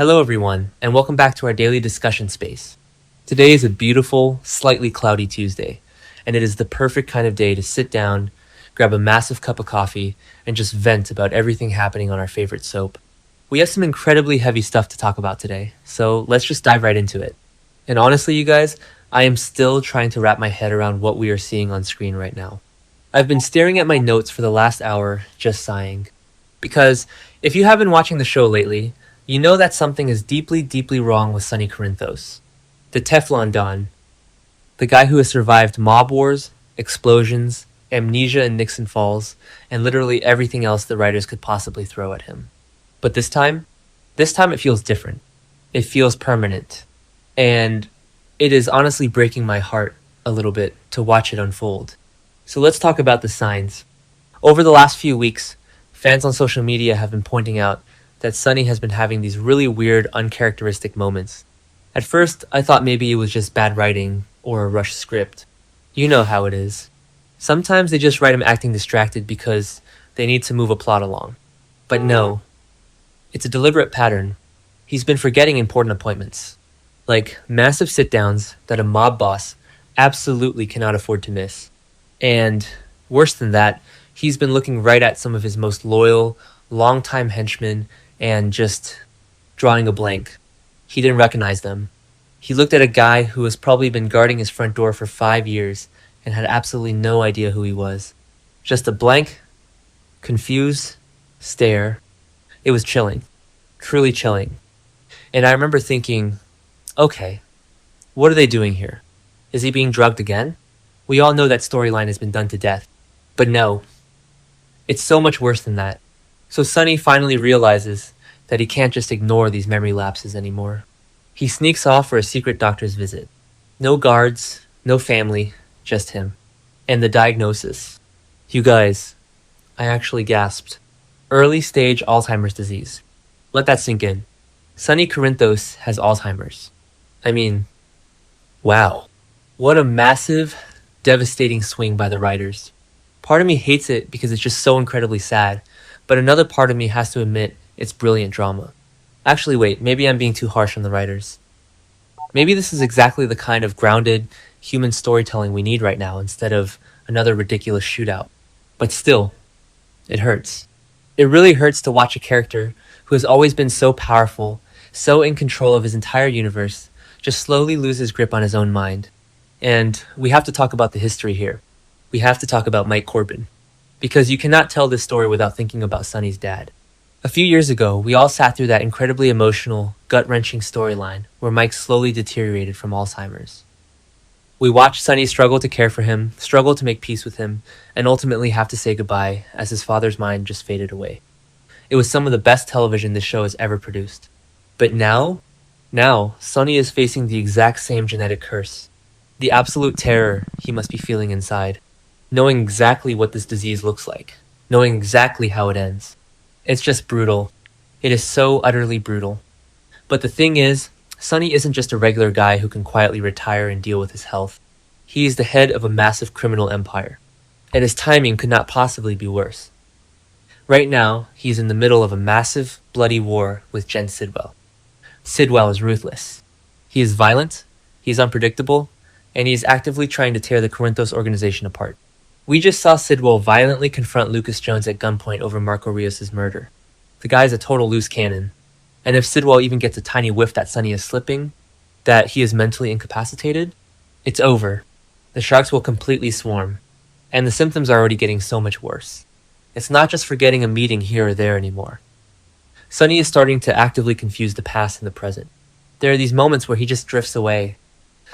Hello everyone, and welcome back to our daily discussion space. Today is a beautiful, slightly cloudy Tuesday, and it is the perfect kind of day to sit down, grab a massive cup of coffee, and just vent about everything happening on our favorite soap. We have some incredibly heavy stuff to talk about today, so let's just dive right into it. And honestly, you guys, I am still trying to wrap my head around what we are seeing on screen right now. I've been staring at my notes for the last hour, just sighing. Because if you have been watching the show lately, you know that something is deeply, deeply wrong with Sonny Corinthos. The Teflon Don. The guy who has survived mob wars, explosions, amnesia in Nixon Falls, and literally everything else the writers could possibly throw at him. But this time it feels different. It feels permanent. And it is honestly breaking my heart a little bit to watch it unfold. So let's talk about the signs. Over the last few weeks, fans on social media have been pointing out that Sonny has been having these really weird, uncharacteristic moments. At first, I thought maybe it was just bad writing or a rushed script. You know how it is. Sometimes they just write him acting distracted because they need to move a plot along. But no, it's a deliberate pattern. He's been forgetting important appointments, like massive sit-downs that a mob boss absolutely cannot afford to miss. And worse than that, he's been looking right at some of his most loyal, longtime henchmen and just drawing a blank. He didn't recognize them. He looked at a guy who has probably been guarding his front door for 5 years and had absolutely no idea who he was. Just a blank, confused stare. It was chilling. Truly chilling. And I remember thinking, okay, what are they doing here? Is he being drugged again? We all know that storyline has been done to death. But no, it's so much worse than that. So Sonny finally realizes that he can't just ignore these memory lapses anymore. He sneaks off for a secret doctor's visit. No guards, no family, just him. And the diagnosis. You guys, I actually gasped. Early stage Alzheimer's disease. Let that sink in. Sonny Corinthos has Alzheimer's. I mean, wow. What a massive, devastating swing by the writers. Part of me hates it because it's just so incredibly sad, but another part of me has to admit it's brilliant drama. Actually, wait, maybe I'm being too harsh on the writers. Maybe this is exactly the kind of grounded, human storytelling we need right now instead of another ridiculous shootout. But still, it hurts. It really hurts to watch a character who has always been so powerful, so in control of his entire universe, just slowly lose his grip on his own mind. And we have to talk about the history here. We have to talk about Mike Corbin. Because you cannot tell this story without thinking about Sonny's dad. A few years ago, we all sat through that incredibly emotional, gut-wrenching storyline where Mike slowly deteriorated from Alzheimer's. We watched Sonny struggle to care for him, struggle to make peace with him, and ultimately have to say goodbye as his father's mind just faded away. It was some of the best television this show has ever produced. But now, Sonny is facing the exact same genetic curse. The absolute terror he must be feeling inside. Knowing exactly what this disease looks like. Knowing exactly how it ends. It's just brutal. It is so utterly brutal. But the thing is, Sonny isn't just a regular guy who can quietly retire and deal with his health. He is the head of a massive criminal empire. And his timing could not possibly be worse. Right now, he is in the middle of a massive, bloody war with Jen Sidwell. Sidwell is ruthless. He is violent, he is unpredictable, and he is actively trying to tear the Corinthos organization apart. We just saw Sidwell violently confront Lucas Jones at gunpoint over Marco Rios' murder. The guy's a total loose cannon. And if Sidwell even gets a tiny whiff that Sonny is slipping, that he is mentally incapacitated, it's over. The sharks will completely swarm. And the symptoms are already getting so much worse. It's not just forgetting a meeting here or there anymore. Sonny is starting to actively confuse the past and the present. There are these moments where he just drifts away.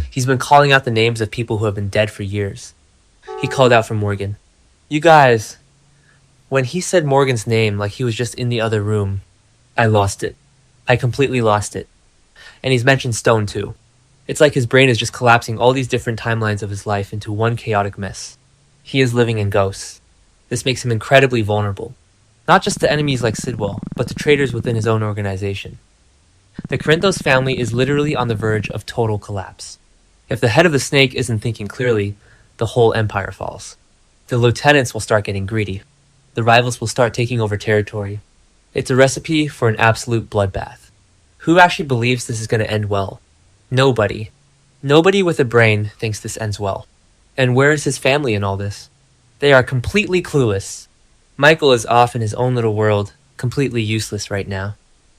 He's been calling out the names of people who have been dead for years. He called out for Morgan. You guys, when he said Morgan's name like he was just in the other room, I lost it. I completely lost it. And he's mentioned Stone too. It's like his brain is just collapsing all these different timelines of his life into one chaotic mess. He is living in ghosts. This makes him incredibly vulnerable. Not just to enemies like Sidwell, but to traitors within his own organization. The Corinthos family is literally on the verge of total collapse. If the head of the snake isn't thinking clearly, the whole empire falls. The lieutenants will start getting greedy. The rivals will start taking over territory. It's a recipe for an absolute bloodbath. Who actually believes this is going to end well? Nobody. Nobody with a brain thinks this ends well. And where is his family in all this? They are completely clueless. Michael is off in his own little world, completely useless right now.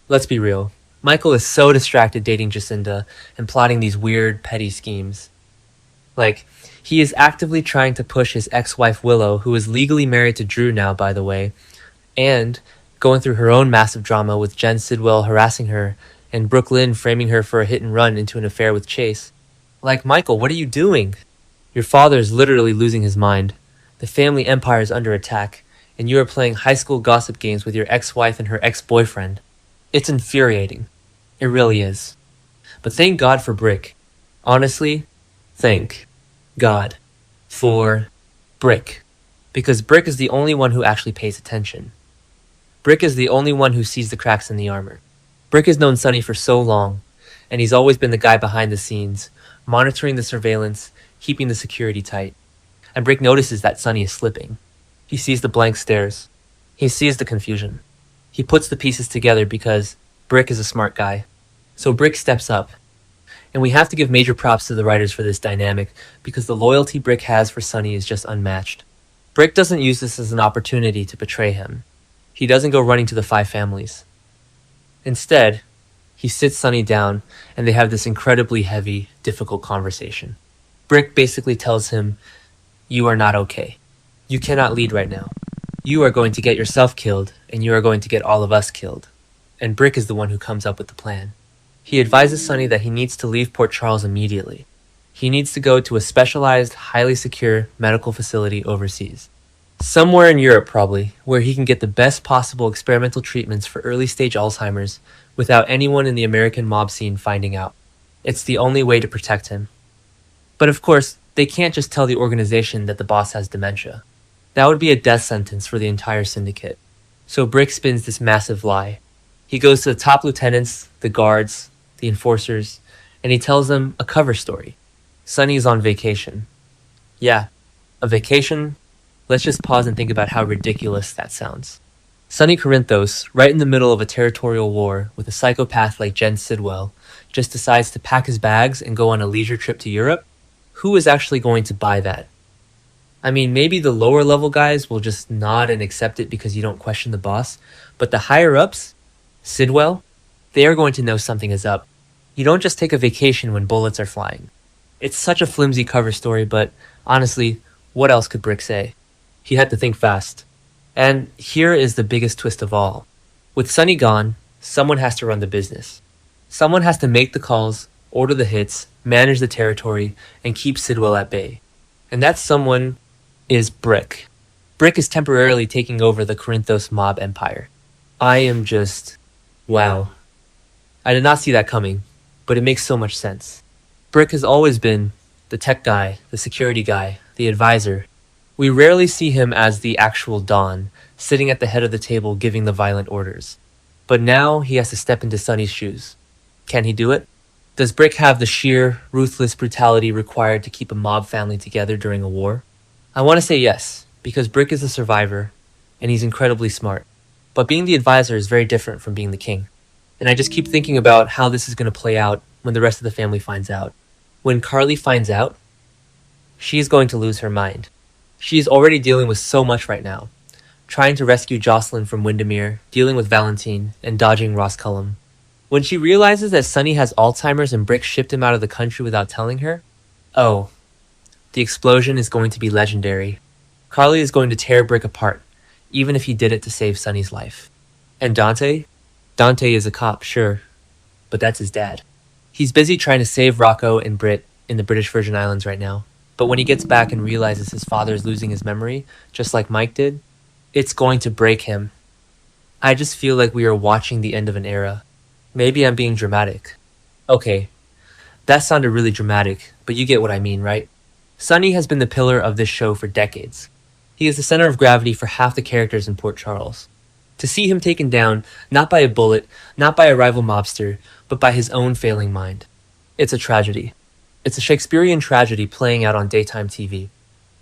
Let's be real. Michael is so distracted dating Jacinda and plotting these weird, petty schemes. Like, he is actively trying to push his ex-wife Willow, who is legally married to Drew now, by the way, and going through her own massive drama with Jen Sidwell harassing her and Brooke Lynn framing her for a hit and run into an affair with Chase. Like, Michael, what are you doing? Your father is literally losing his mind. The family empire is under attack, and you are playing high school gossip games with your ex-wife and her ex-boyfriend. It's infuriating. It really is. But thank God for Brick. Honestly, thank God for Brick. Because Brick is the only one who actually pays attention. Brick is the only one who sees the cracks in the armor. Brick has known Sonny for so long, and he's always been the guy behind the scenes, monitoring the surveillance, keeping the security tight. And Brick notices that Sonny is slipping. He sees the blank stares. He sees the confusion. He puts the pieces together because Brick is a smart guy. So Brick steps up. And we have to give major props to the writers for this dynamic because the loyalty Brick has for Sonny is just unmatched. Brick doesn't use this as an opportunity to betray him. He doesn't go running to the five families. Instead, he sits Sonny down and they have this incredibly heavy, difficult conversation. Brick basically tells him, "You are not okay. You cannot lead right now. You are going to get yourself killed and you are going to get all of us killed." And Brick is the one who comes up with the plan. He advises Sonny that he needs to leave Port Charles immediately. He needs to go to a specialized, highly secure medical facility overseas. Somewhere in Europe, probably, where he can get the best possible experimental treatments for early-stage Alzheimer's without anyone in the American mob scene finding out. It's the only way to protect him. But of course, they can't just tell the organization that the boss has dementia. That would be a death sentence for the entire syndicate. So Brick spins this massive lie. He goes to the top lieutenants, the guards, the enforcers, and he tells them a cover story. Sonny is on vacation. Yeah, a vacation. Let's just pause and think about how ridiculous that sounds. Sonny Corinthos, right in the middle of a territorial war with a psychopath like Jen Sidwell, just decides to pack his bags and go on a leisure trip to Europe? Who is actually going to buy that? I mean, maybe the lower level guys will just nod and accept it because you don't question the boss, but the higher ups, Sidwell, they are going to know something is up. You don't just take a vacation when bullets are flying. It's such a flimsy cover story, but honestly, what else could Brick say? He had to think fast. And here is the biggest twist of all. With Sonny gone, someone has to run the business. Someone has to make the calls, order the hits, manage the territory, and keep Sidwell at bay. And that someone is Brick. Brick is temporarily taking over the Corinthos mob empire. I am just... wow. I did not see that coming, but it makes so much sense. Brick has always been the tech guy, the security guy, the advisor. We rarely see him as the actual Don, sitting at the head of the table giving the violent orders. But now he has to step into Sonny's shoes. Can he do it? Does Brick have the sheer, ruthless brutality required to keep a mob family together during a war? I want to say yes, because Brick is a survivor, and he's incredibly smart. But being the advisor is very different from being the king. And I just keep thinking about how this is going to play out when the rest of the family finds out. When Carly finds out, she's going to lose her mind. She is already dealing with so much right now. Trying to rescue Jocelyn from Windermere, dealing with Valentine, and dodging Ross Cullum. When she realizes that Sonny has Alzheimer's and Brick shipped him out of the country without telling her, oh, the explosion is going to be legendary. Carly is going to tear Brick apart, even if he did it to save Sonny's life. And Dante? Dante is a cop, sure, but that's his dad. He's busy trying to save Rocco and Britt in the British Virgin Islands right now. But when he gets back and realizes his father is losing his memory, just like Mike did, it's going to break him. I just feel like we are watching the end of an era. Maybe I'm being dramatic. Okay, that sounded really dramatic, but you get what I mean, right? Sonny has been the pillar of this show for decades. He is the center of gravity for half the characters in Port Charles. To see him taken down, not by a bullet, not by a rival mobster, but by his own failing mind. It's a tragedy. It's a Shakespearean tragedy playing out on daytime TV.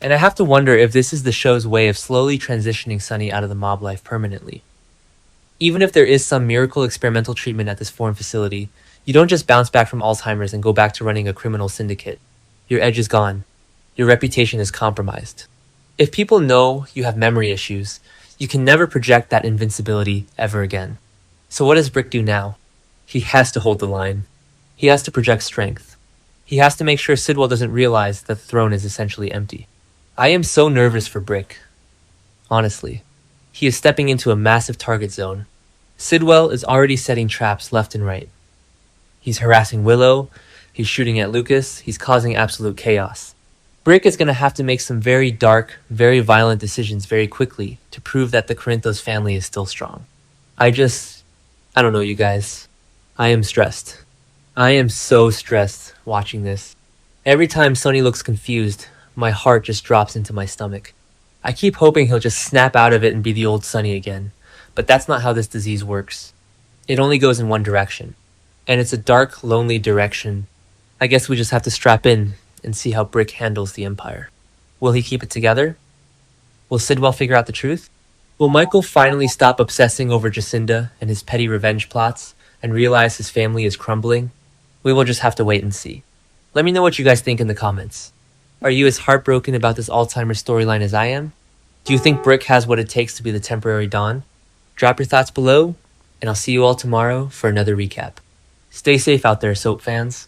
And I have to wonder if this is the show's way of slowly transitioning Sonny out of the mob life permanently. Even if there is some miracle experimental treatment at this foreign facility, you don't just bounce back from Alzheimer's and go back to running a criminal syndicate. Your edge is gone. Your reputation is compromised. If people know you have memory issues, you can never project that invincibility ever again. So what does Brick do now? He has to hold the line. He has to project strength. He has to make sure Sidwell doesn't realize that the throne is essentially empty. I am so nervous for Brick. Honestly. He is stepping into a massive target zone. Sidwell is already setting traps left and right. He's harassing Willow, he's shooting at Lucas, he's causing absolute chaos. Brick is going to have to make some very dark, very violent decisions very quickly to prove that the Corinthos family is still strong. I don't know, you guys. I am stressed. I am so stressed watching this. Every time Sonny looks confused, my heart just drops into my stomach. I keep hoping he'll just snap out of it and be the old Sonny again, but that's not how this disease works. It only goes in one direction, and it's a dark, lonely direction. I guess we just have to strap in and see how Brick handles the Empire. Will he keep it together? Will Sidwell figure out the truth? Will Michael finally stop obsessing over Jacinda and his petty revenge plots and realize his family is crumbling? We will just have to wait and see. Let me know what you guys think in the comments. Are you as heartbroken about this Alzheimer's storyline as I am? Do you think Brick has what it takes to be the temporary Don? Drop your thoughts below, and I'll see you all tomorrow for another recap. Stay safe out there, soap fans.